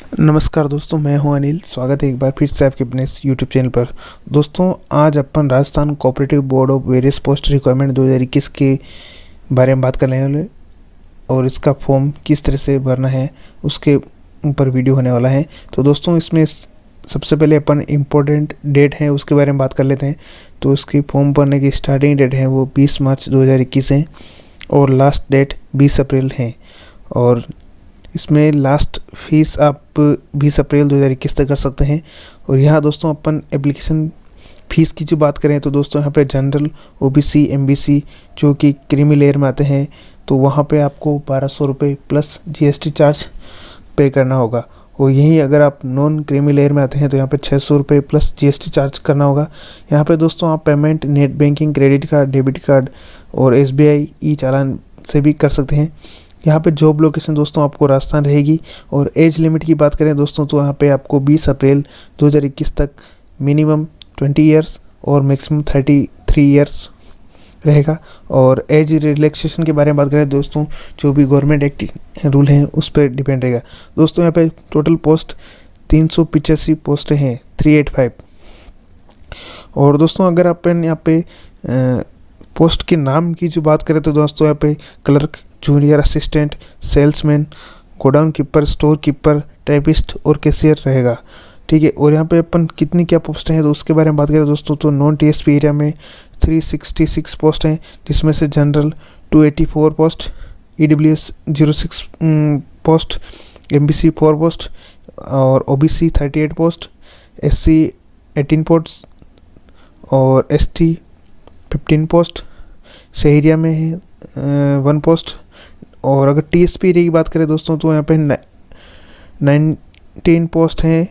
नमस्कार दोस्तों, मैं हूं अनिल। स्वागत है एक बार फिर से आपके अपने इस यूट्यूब चैनल पर। दोस्तों, आज अपन Rajasthan cooperative board of various post requirement 2021 के बारे में बात करने वाले और इसका फॉर्म किस तरह से भरना है उसके ऊपर वीडियो होने वाला है। तो दोस्तों, इसमें सबसे पहले अपन इम्पोर्टेंट डेट है उसके बारे में बात कर लेते हैं। तो इसकी फॉर्म भरने की स्टार्टिंग डेट है वो 20 मार्च 2021 है और लास्ट डेट 20 अप्रैल है। और इसमें लास्ट फीस आप 20 अप्रैल 2021 तक कर सकते हैं। और यहाँ दोस्तों अपन एप्लीकेशन फ़ीस की जो बात करें तो दोस्तों यहाँ पे जनरल, ओबीसी, एमबीसी जो कि क्रीमी लेयर में आते हैं तो वहाँ पे आपको 1200 रुपये प्लस जीएसटी चार्ज पे करना होगा। और यहीं अगर आप नॉन क्रीमी लेयर में आते हैं तो यहाँ पे 600 रुपये प्लस जीएसटी चार्ज करना होगा। यहाँ पे दोस्तों आप payment net banking, credit card, debit card और एसबीआई ई चालान से भी कर सकते हैं। यहाँ पे जॉब लोकेशन दोस्तों आपको राजस्थान रहेगी। और एज लिमिट की बात करें दोस्तों तो यहाँ पे आपको 20 अप्रैल 2021 तक मिनिमम 20 ईयर्स और मैक्सिमम 33 ईयर्स रहेगा। और एज रिलैक्सेशन के बारे में बात करें दोस्तों, जो भी गवर्नमेंट एक्ट रूल हैं उस पर डिपेंड रहेगा। दोस्तों यहाँ पे टोटल पोस्ट 385 पोस्टें हैं, 385। और दोस्तों अगर अपन यहाँ पे पोस्ट के नाम की जो बात करें तो दोस्तों यहाँ पे clerk, junior assistant, salesman, godown keeper, store keeper, typist और कैशियर रहेगा। ठीक है। और यहाँ पे अपन कितनी क्या पोस्ट हैं तो उसके बारे में बात करें दोस्तों तो नॉन टीएसपी एरिया में 366 पोस्ट हैं, जिसमें से general 284 post, EWS 06 post, MBC 4 post और ओबीसी 38 पोस्ट, एससी 18 पोस्ट और एसटी 15 पोस्ट, शहरिया में है 1 पोस्ट। और अगर टीएसपी एरिया की बात करें दोस्तों तो यहाँ पे 19 पोस्ट हैं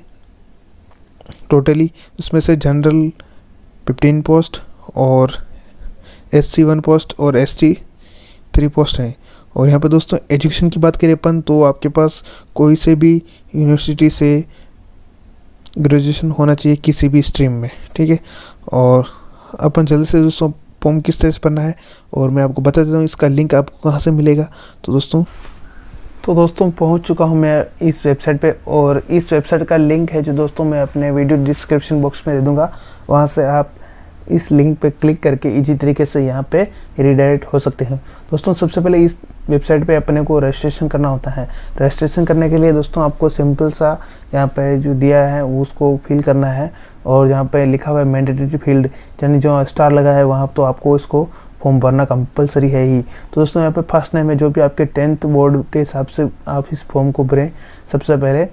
टोटली, उसमें से जनरल 15 पोस्ट और एससी 1 पोस्ट और एसटी 3 पोस्ट हैं। और यहाँ पे दोस्तों एजुकेशन की बात करें अपन तो आपके पास कोई से भी यूनिवर्सिटी से ग्रेजुएशन होना चाहिए किसी भी स्ट्रीम में। ठीक है। और अपन जल्दी से दोस्तों फॉर्म किस तरह से भरना है और मैं आपको बता देता हूँ इसका लिंक आपको कहाँ से मिलेगा। तो दोस्तों पहुँच चुका हूँ मैं इस वेबसाइट पे और इस वेबसाइट का लिंक है जो दोस्तों मैं अपने वीडियो डिस्क्रिप्शन बॉक्स में दे दूँगा। वहाँ से आप इस लिंक पे क्लिक करके इजी तरीके से यहाँ पे रिडायरेक्ट हो सकते हैं। दोस्तों सबसे पहले इस वेबसाइट पे अपने को रजिस्ट्रेशन करना होता है। रजिस्ट्रेशन करने के लिए दोस्तों आपको सिंपल सा यहाँ पे जो दिया है उसको फिल करना है। और यहाँ पे लिखा हुआ है मैंडेटरी फील्ड, यानी जो स्टार लगा है वहाँ तो आपको इसको फॉर्म भरना कंपलसरी है ही। तो दोस्तों यहाँ पे फर्स्ट नेम है जो भी आपके 10th बोर्ड के हिसाब से आप इस फॉर्म को भरें सबसे पहले।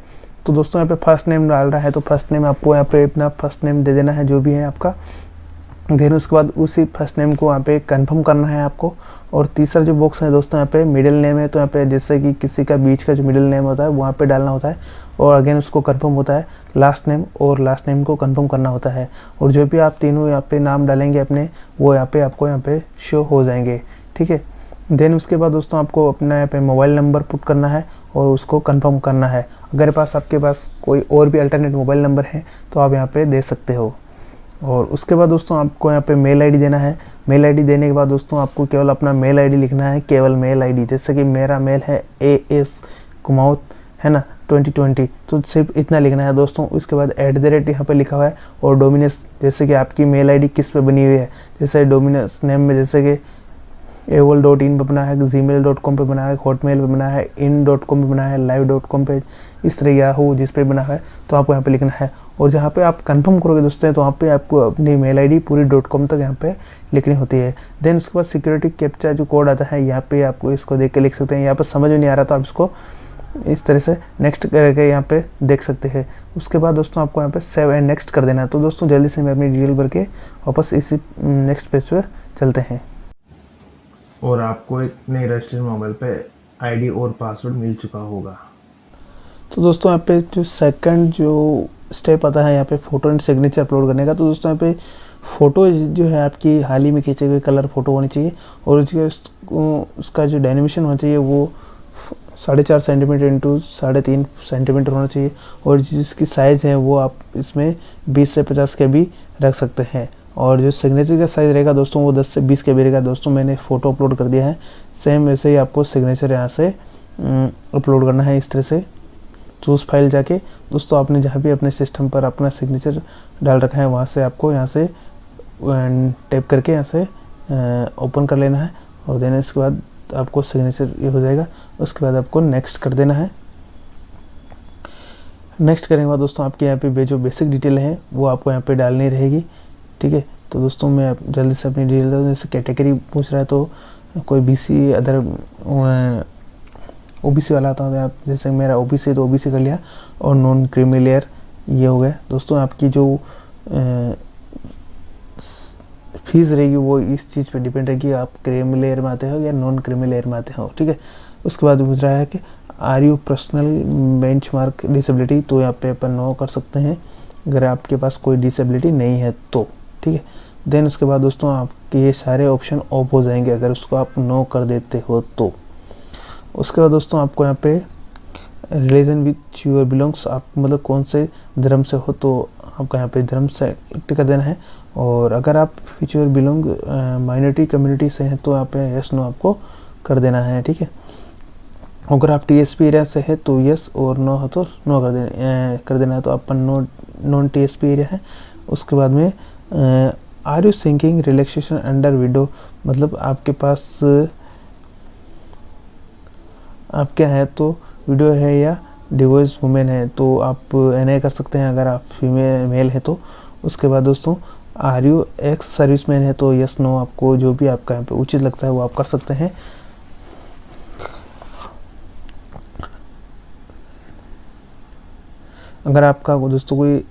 तो दोस्तों यहाँ पे फर्स्ट नेम डाल रहा है तो फर्स्ट नेम आपको यहाँ पे अपना फर्स्ट नेम दे देना है जो भी है आपका। देन उसके बाद उसी फर्स्ट नेम को यहाँ पे कंफर्म करना है आपको। और तीसरा जो बॉक्स है दोस्तों यहाँ पे मिडिल नेम है तो यहाँ पे जैसे कि किसी का बीच का जो मिडिल नेम होता है वहाँ पे डालना होता है और अगेन उसको कंफर्म होता है लास्ट नेम और लास्ट नेम को कंफर्म करना होता है। और जो भी आप तीनों यहाँ पे नाम डालेंगे अपने वो यहाँ पे आपको यहाँ पे शो हो जाएंगे। ठीक है। देन उसके बाद दोस्तों आपको अपना यहाँ पे मोबाइल नंबर पुट करना है और उसको कंफर्म करना है। अगर आपके पास कोई और भी अल्टरनेट मोबाइल नंबर है तो आप यहाँ पे दे सकते हो। और उसके बाद दोस्तों आपको यहाँ पे मेल आईडी देना है। मेल आईडी देने के बाद दोस्तों आपको केवल अपना मेल आईडी लिखना है, केवल मेल आईडी। जैसे कि मेरा मेल है AS कुमाऊत है ना 2020, तो सिर्फ इतना लिखना है दोस्तों। उसके बाद @ यहाँ पे लिखा हुआ है और डोमिनस, जैसे कि आपकी मेल आईडी किस पे बनी हुई है। जैसे डोमिनस नेम में जैसे कि AOL.in पे बना है, gmail.com पे बना है, hotmail पे बना है, in.com पे बना है, live.com पे, इस तरह याहू जिस पे बना है तो आपको यहाँ पे लिखना है। और जहाँ पे आप कंफर्म करोगे दोस्तों तो वहाँ पे आपको अपनी मेल आईडी पूरी .com तक यहाँ पे लिखनी होती है। देन उसके बाद सिक्योरिटी कैप्चा जो कोड आता है यहाँ पे आपको इसको देख के लिख सकते हैं। यहाँ पर समझ में नहीं आ रहा तो आप इसको इस तरह से नेक्स्ट करके यहाँ पे देख सकते हैं। उसके बाद दोस्तों आपको यहाँ पे सेव एंड नेक्स्ट कर देना है। तो दोस्तों जल्दी से मैं अपनी डिटेल भर के वापस इसी नेक्स्ट पेज पर चलते हैं। और आपको एक नए रजिस्टर्ड मोबाइल पे आईडी और पासवर्ड मिल चुका होगा। तो दोस्तों यहाँ पे जो सेकंड जो स्टेप आता है यहाँ पे फ़ोटो एंड सिग्नेचर अपलोड करने का। तो दोस्तों यहाँ पे फ़ोटो जो है आपकी हाल ही में खींचे गए कलर फ़ोटो होनी चाहिए और उसका जो डायमेंशन होना चाहिए वो 4.5 सेंटीमीटर इंटू 3.5 सेंटीमीटर होना चाहिए। और जिसकी साइज़ है वो आप इसमें 20 से 50 के भी रख सकते हैं। और जो सिग्नेचर का साइज़ रहेगा दोस्तों वो 10 से 20 के भी रहेगा। दोस्तों मैंने फ़ोटो अपलोड कर दिया है, सेम वैसे ही आपको सिग्नेचर यहाँ से अपलोड करना है इस तरह से। चूज़ फाइल जाके दोस्तों आपने जहाँ भी अपने सिस्टम पर अपना सिग्नेचर डाल रखा है वहाँ से आपको यहाँ से टैप करके यहाँ से ओपन कर लेना है और देने इसके बाद आपको सिग्नेचर ये हो जाएगा। उसके बाद आपको नेक्स्ट कर देना है। नेक्स्ट करने के बाद दोस्तों आपके यहाँ पे जो बेसिक डिटेल है वो आपको यहाँ पे डालनी रहेगी, ठीक है। तो दोस्तों मैं आप जल्दी से अपनी डिटेल दूँ। जैसे कैटेगरी पूछ रहा है तो कोई बीसी अदर ओबीसी वाला आता है, आप जैसे मेरा ओबीसी तो ओबीसी कर लिया और नॉन क्रीमी लेयर ये हो गया। दोस्तों आपकी जो फीस रहेगी वो इस चीज़ पे डिपेंड रहेगी आप क्रीमी लेयर में आते हो या नॉन क्रीमी लेयर में आते हो, ठीक है। उसके बाद पूछ रहा है कि are you personal benchmark disability, तो यहाँ पे अपन नो कर सकते हैं अगर आपके पास कोई डिसेबिलिटी नहीं है तो, ठीक है। देन उसके बाद दोस्तों आपके ये सारे ऑप्शन ऑफ हो जाएंगे अगर उसको आप नो कर देते हो तो। उसके बाद दोस्तों आपको यहाँ पे रिलीजन विच यूर बिलोंग्स, आप मतलब कौन से धर्म से हो तो आपका यहाँ पे धर्म सेलेक्ट कर देना है। और अगर आप विच यूर बिलोंग माइनॉरिटी कम्युनिटी से हैं तो यहाँ पे यस नो आपको कर देना है, ठीक है। अगर आप टीएसपी एरिया से है तो यस और नो हो तो नो कर देना है। तो अपन नॉन टीएसपी एरिया है। उसके बाद में are you sinking relaxation under widow, मतलब आपके पास आप क्या है तो विडो है या डिवोर्स वुमेन है तो आप एनए कर सकते हैं अगर आप फीमेल मेल है तो। उसके बाद दोस्तों आर यू एक्स सर्विसमैन है तो यस नो आपको जो भी आपका यहाँ पे उचित लगता है वो आप कर सकते हैं। अगर आपका दोस्तों कोई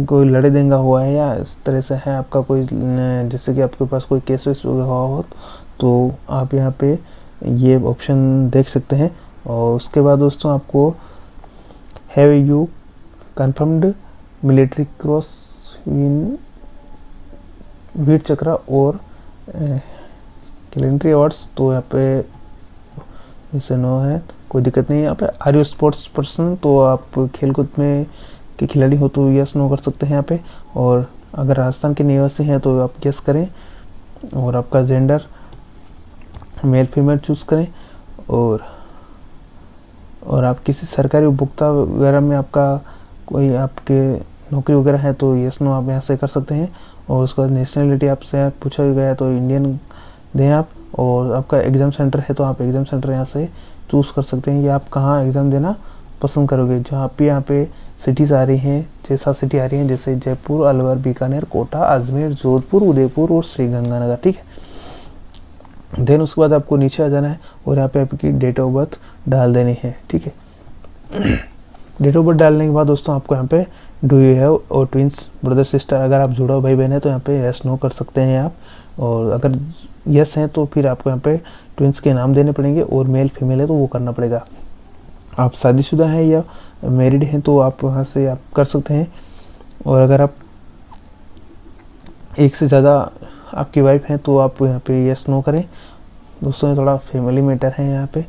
कोई लड़े देंगा हुआ है या इस तरह से है आपका कोई, जैसे कि आपके पास कोई केस वेस हुआ हो तो आप यहाँ पे ये ऑप्शन देख सकते हैं। और उसके बाद दोस्तों आपको have you confirmed military cross in Vir Chakra और कैलेंडरी अवार्ड्स, तो यहाँ पे जैसे नो है कोई दिक्कत नहीं है। यहाँ पे आर यू स्पोर्ट्स पर्सन, तो आप खेलकूद में के खिलाड़ी हो तो यस नो कर सकते हैं यहाँ पे। और अगर राजस्थान के निवासी हैं तो आप यस करें और आपका जेंडर मेल फीमेल चूज़ करें। और आप किसी सरकारी उपभोक्ता वगैरह में आपका कोई आपके नौकरी वगैरह है तो यस नो आप यहाँ से कर सकते हैं। और उसके बाद नेशनलिटी आपसे पूछा गया तो इंडियन दें आप। और आपका एग्ज़ाम सेंटर है तो आप एग्ज़ाम सेंटर यहाँ से चूज़ कर सकते हैं कि आप कहाँ एग्ज़ाम देना पसंद करोगे। जहाँ पे यहाँ पे सिटीज़ आ रही हैं, 6-7 सिटी आ रही हैं जैसे जयपुर, अलवर, बीकानेर, कोटा, अजमेर, जोधपुर, उदयपुर और श्रीगंगानगर, ठीक है। देन उसके बाद आपको नीचे आ जाना है और यहाँ पे आपकी डेट ऑफ बर्थ डाल देनी है, ठीक है। डेट ऑफ बर्थ डालने के बाद दोस्तों आपको यहाँ पे डू यू हैव और ट्विंस ब्रदर सिस्टर, अगर आप जुड़ा भाई बहन है तो यहाँ पे यस नो कर सकते हैं आप। और अगर यस हैं तो फिर आपको यहाँ पे ट्विंस के नाम देने पड़ेंगे और मेल फीमेल है तो वो करना पड़ेगा। आप शादीशुदा हैं या मैरिड हैं तो आप वहाँ से आप कर सकते हैं। और अगर आप एक से ज़्यादा आपकी वाइफ हैं तो आप यहाँ पे यस नो करें। दोस्तों ये थोड़ा फैमिली मैटर है यहाँ पे।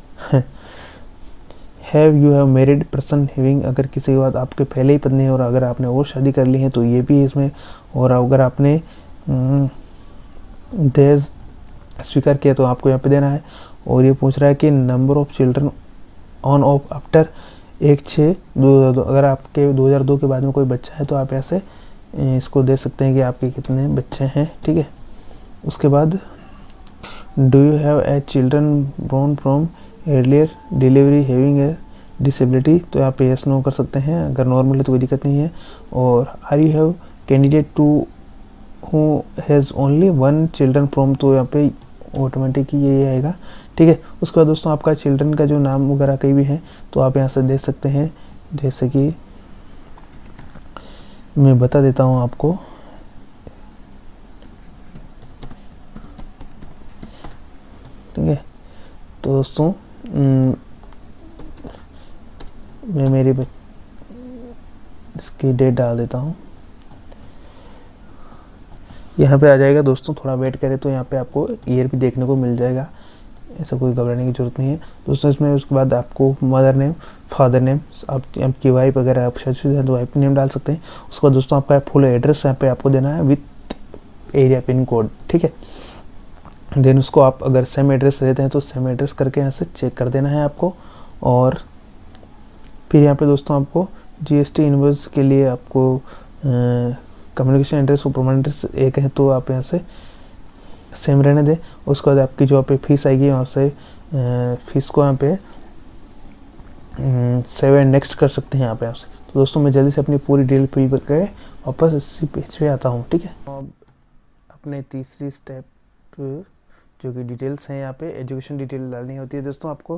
Have you have married person having, अगर किसी के बाद आपके पहले ही पत्नी है और अगर आपने और शादी कर ली है तो ये भी है इसमें। और अगर आपने दहेज स्वीकार किया तो आपको यहाँ पे देना है। और ये पूछ रहा है कि number of children on off after 1/6/2002, अगर आपके 2002 के बाद में कोई बच्चा है तो आप ऐसे इसको दे सकते हैं कि आपके कितने बच्चे हैं, ठीक है। उसके बाद do you have a children born from earlier delivery having a disability, तो आप यस नो कर सकते हैं। अगर नॉर्मल है तो कोई दिक्कत नहीं है। और are you have candidate to who has only 1 children from, तो यहाँ पे ऑटोमेटिक ये आएगा, ठीक है। उसके बाद दोस्तों आपका चिल्ड्रन का जो नाम वगैरह कहीं भी है तो आप यहाँ से दे सकते हैं। जैसे कि मैं बता देता हूँ आपको, ठीक है। तो दोस्तों मैं मेरी इसकी डेट डाल देता हूँ, यहाँ पे आ जाएगा। दोस्तों थोड़ा वेट करें तो यहाँ पे आपको ईयर भी देखने को मिल जाएगा, ऐसा कोई घबराने की ज़रूरत नहीं है दोस्तों इसमें। उसके बाद आपको मदर नेम, फादर नेम, आपकी वाइफ अगर आप शादीशुदा हैं तो वाइफ नेम डाल सकते हैं। उसके बाद दोस्तों आपका फुल एड्रेस यहाँ पे आपको देना है विथ एरिया पिन कोड, ठीक है। देन उसको आप अगर सेम एड्रेस रहते हैं तो सेम एड्रेस करके यहाँ से चेक कर देना है आपको। और फिर यहाँ पे दोस्तों आपको जीएसटी इनवॉइस के लिए आपको कम्युनिकेशन एड्रेस और परमानेंट एड्रेस एक है तो आप यहाँ से सेम रहने दें। उसके बाद आपकी जो यहाँ पे फीस आएगी वहाँ से फीस को यहाँ पे सेव एंड नेक्स्ट कर सकते हैं यहाँ पे आपसे। तो दोस्तों मैं जल्दी से अपनी पूरी डिटेल फिल करके वापस इसी पेज पे आता हूँ, ठीक है। अब अपने तीसरी स्टेप जो कि डिटेल्स हैं यहाँ पे एजुकेशन डिटेल डालनी होती है दोस्तों आपको।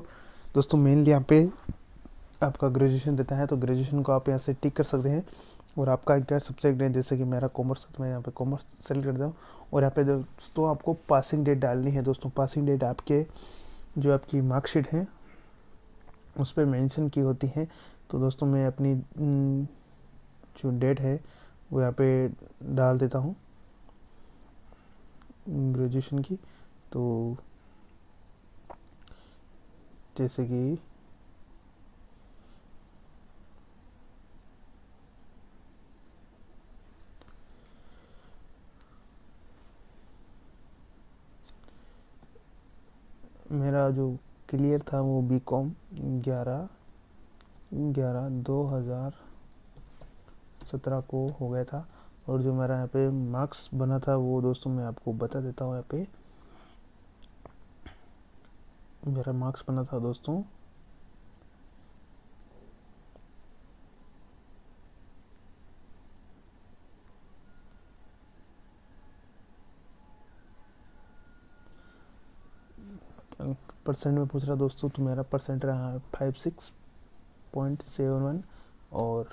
दोस्तों मेनली यहाँ पे आपका ग्रेजुएशन देता है तो ग्रेजुएशन को आप यहाँ से टिक कर सकते हैं और आपका क्या सब्जेक्ट है, जैसे कि मेरा कॉमर्स, तो मैं यहाँ पे कॉमर्स सेलेक्ट करता हूँ। और यहाँ पे दोस्तों आपको पासिंग डेट डालनी है दोस्तों। पासिंग डेट आपके जो आपकी मार्कशीट है उस पर मेंशन की होती है। तो दोस्तों मैं अपनी जो डेट है वो यहाँ पे डाल देता हूँ ग्रेजुएशन की। तो जैसे कि मेरा जो क्लियर था वो बीकॉम 11/11/2017 को हो गया था। और जो मेरा यहाँ पे मार्क्स बना था वो दोस्तों मैं आपको बता देता हूँ। यहाँ पे मेरा मार्क्स बना था दोस्तों % में पूछ रहा दोस्तों, तो मेरा परसेंट रहा 56.71। और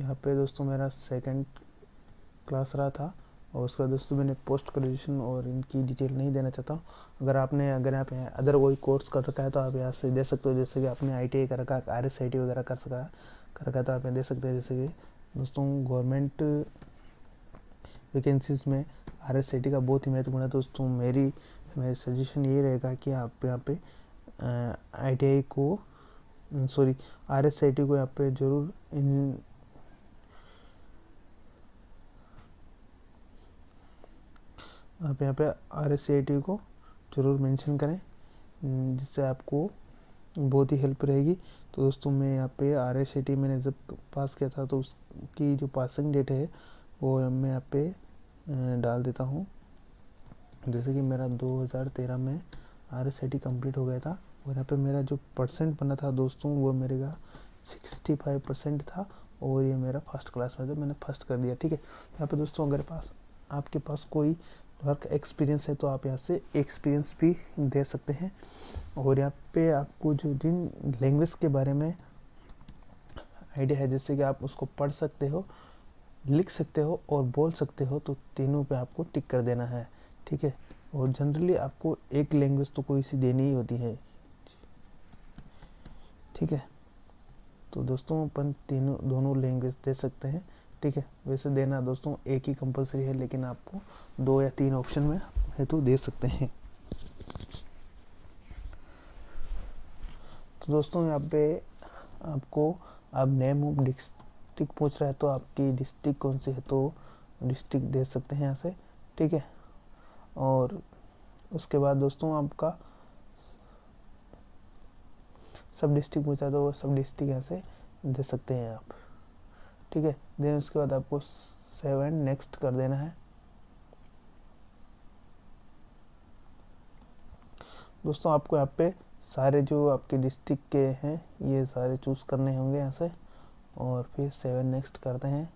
यहाँ पे दोस्तों मेरा सेकंड क्लास रहा था। और उसके बाद दोस्तों मैंने पोस्ट ग्रेजुएशन और इनकी डिटेल नहीं देना चाहता हूँ। अगर यहाँ पे अदर कोई कोर्स कर रखा है तो आप यहाँ से दे सकते हो, जैसे कि आपने ITI कर रखा है, RSIT वगैरह कर रखा है तो आप यहाँ दे सकते हैं। जैसे कि दोस्तों गवर्नमेंट वैकेंसीज में RSIT का बहुत ही महत्वपूर्ण है दोस्तों। मेरी सजेशन ये रहेगा कि आप यहाँ पे RSIT को यहाँ पे ज़रूर आप यहाँ पे RSIT को ज़रूर मेंशन करें, जिससे आपको बहुत ही हेल्प रहेगी। तो दोस्तों मैं यहाँ पे RSIT मैंने जब पास किया था तो उसकी जो पासिंग डेट है वो मैं यहाँ पे डाल देता हूँ। जैसे कि मेरा 2013 में RSIT कंप्लीट हो गया था और यहाँ पे मेरा जो परसेंट बना था दोस्तों वो मेरे का 65% था। और ये मेरा फर्स्ट क्लास में था, मैंने फर्स्ट कर दिया, ठीक है। यहाँ पे दोस्तों अगर आपके पास कोई वर्क एक्सपीरियंस है तो आप यहाँ से एक्सपीरियंस भी दे सकते हैं। और यहाँ पे आपको जो जिन लैंग्वेज के बारे में आइडिया है, जैसे कि आप उसको पढ़ सकते हो, लिख सकते हो और बोल सकते हो, तो तीनों पे आपको टिक कर देना है, ठीक है। और जनरली आपको एक लैंग्वेज तो कोई सी देनी ही होती है, ठीक है। तो दोस्तों अपन दोनों लैंग्वेज दे सकते हैं, ठीक है। वैसे देना दोस्तों एक ही कंपलसरी है, लेकिन आपको 2 या 3 ऑप्शन में है तो दे सकते हैं। तो दोस्तों यहाँ पे आपको अब नेम ऑफ डिस्ट्रिक्ट पूछ रहा है तो आपकी डिस्ट्रिक्ट कौन सी है तो डिस्ट्रिक्ट दे सकते हैं यहाँ से, ठीक है। और उसके बाद दोस्तों आपका सब डिस्ट्रिक्ट पूछा तो वो सब डिस्ट्रिक्ट यहाँ से दे सकते हैं आप, ठीक है। देन उसके बाद आपको 7 नेक्स्ट कर देना है। दोस्तों आपको यहाँ पे सारे जो आपके डिस्ट्रिक्ट के हैं ये सारे चूज़ करने होंगे यहाँ से, और फिर 7 नेक्स्ट करते हैं।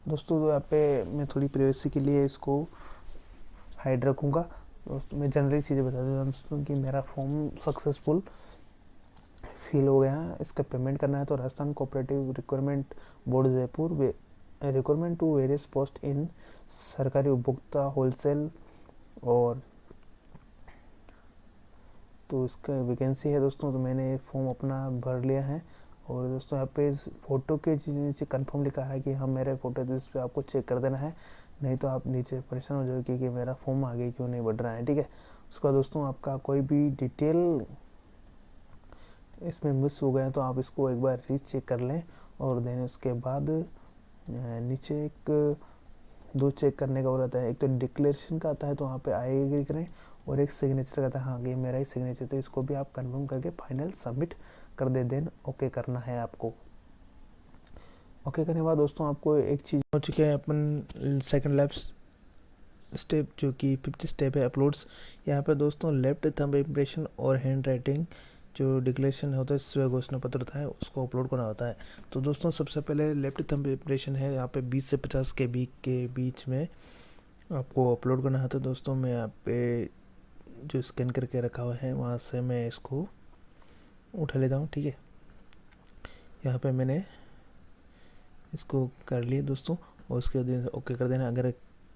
दोस्तों तो यहाँ पे मैं थोड़ी प्राइवेसी के लिए इसको हाइड रखूँगा। दोस्तों मैं जनरली चीज़ें बता देता हूँ दोस्तों कि मेरा फॉर्म सक्सेसफुल फिल हो गया है। इसका पेमेंट करना है तो Rajasthan cooperative requirement board Jaipur requirement to various post in सरकारी उपभोक्ता होलसेल, और तो इसका वैकेंसी है दोस्तों। तो मैंने फॉर्म अपना भर लिया है। और दोस्तों यहाँ पे इस फोटो के नीचे कंफर्म लिखा है कि हाँ मेरे फोटो है, तो इस पर आपको चेक कर देना है, नहीं तो आप नीचे परेशान हो जाओगे कि मेरा फॉर्म आगे क्यों नहीं बढ़ रहा है, ठीक है। उसके बाद दोस्तों आपका कोई भी डिटेल इसमें मिस हो गया तो आप इसको एक बार रीचेक कर लें। और देन उसके बाद नीचे एक दो चेक करने का वो रहता है, एक तो डिक्लेरेशन का आता है तो वहाँ पे आई एग्री करें, और एक सिग्नेचर का आता है, हाँ ये मेरा ही सिग्नेचर, तो इसको भी आप कन्फर्म करके फाइनल सबमिट कर दे, देन ओके करना है आपको। ओके करने के बाद दोस्तों आपको एक चीज़ हो चुकी है अपन सेकंड लैब्स स्टेप, जो कि 50 स्टेप है अपलोड्स। यहाँ पे दोस्तों लेफ्ट थंब इम्प्रेशन और हैंड राइटिंग जो डिक्लेरेशन होता है, स्व घोषणा पत्र होता है, उसको अपलोड करना होता है। तो दोस्तों सबसे पहले लेफ्ट थंब इम्प्रेशन है, यहाँ पे 20 से 50 KB के बीच में आपको अपलोड करना होता है। दोस्तों मैं यहाँ पे जो स्कैन करके रखा हुआ है वहाँ से मैं इसको उठा लेता हूँ, ठीक है। यहाँ पे मैंने इसको कर लिया दोस्तों, और उसके बाद ओके कर देना। अगर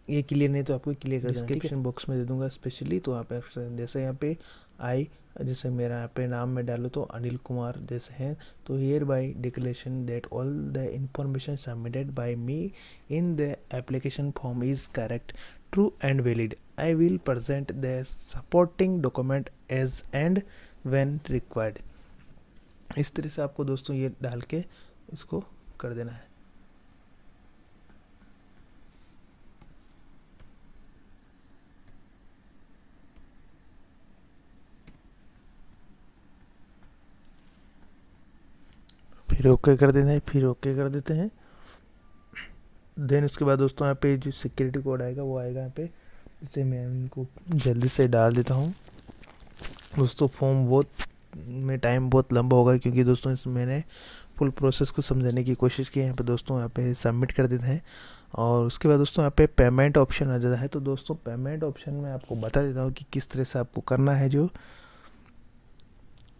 ये क्लियर नहीं तो आपको क्लियर कर देना, डिस्क्रिप्शन बॉक्स में दे दूंगा स्पेशली, तो आप जैसे यहाँ पे आई, जैसे मेरा यहाँ पे नाम में डालो तो अनिल कुमार जैसे हैं, तो here by declaration that all the information submitted by me in the application form is correct, true and valid. I will present the supporting document as and when required. इस तरह से आपको दोस्तों ये डाल के इसको कर देना है। फिर ओके कर देना है, फिर ओके कर देते हैं। देन उसके बाद दोस्तों यहाँ पे जो सिक्योरिटी कोड आएगा वो आएगा यहाँ पे, इसे मैं इनको जल्दी से डाल देता हूँ। दोस्तों फॉर्म बहुत में टाइम बहुत लंबा होगा, क्योंकि दोस्तों इसमें मैंने फुल प्रोसेस को समझाने की कोशिश की है। यहाँ पे दोस्तों यहाँ पे सबमिट कर देते हैं, और उसके बाद दोस्तों यहाँ पे पेमेंट ऑप्शन आ जाता है। तो दोस्तों पेमेंट ऑप्शन में आपको बता देता हूँ कि किस तरह से आपको करना है। जो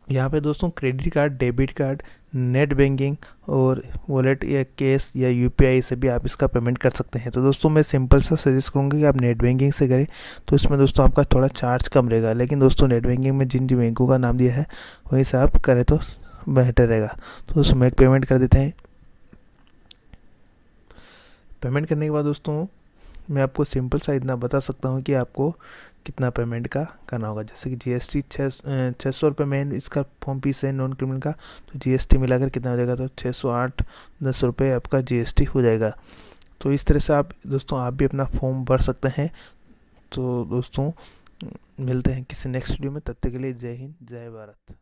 यहाँ पे दोस्तों credit card, debit card, net banking और वॉलेट या कैश या UPI से भी आप इसका पेमेंट कर सकते हैं। तो दोस्तों मैं सिंपल सा सजेस्ट करूँगा कि आप नेट बैंकिंग से करें, तो इसमें दोस्तों आपका थोड़ा चार्ज कम रहेगा। लेकिन दोस्तों नेट बैंकिंग में जिन बैंकों का नाम दिया है वहीं से आप करें तो बेहतर रहेगा। तो दोस्तों मैं पेमेंट कर देते हैं। पेमेंट करने के बाद दोस्तों मैं आपको सिंपल सा इतना बता सकता हूँ कि आपको कितना पेमेंट का करना होगा। जैसे कि GST 600 रुपये मेन इसका फॉर्म फीस है नॉन क्रिमिनल का, तो GST मिलाकर कितना हो जाएगा, तो 608 रुपये आपका GST हो जाएगा। तो इस तरह से आप दोस्तों आप भी अपना फॉर्म भर सकते हैं। तो दोस्तों मिलते हैं किसी नेक्स्ट वीडियो में, तब तक के लिए जय हिंद जय भारत।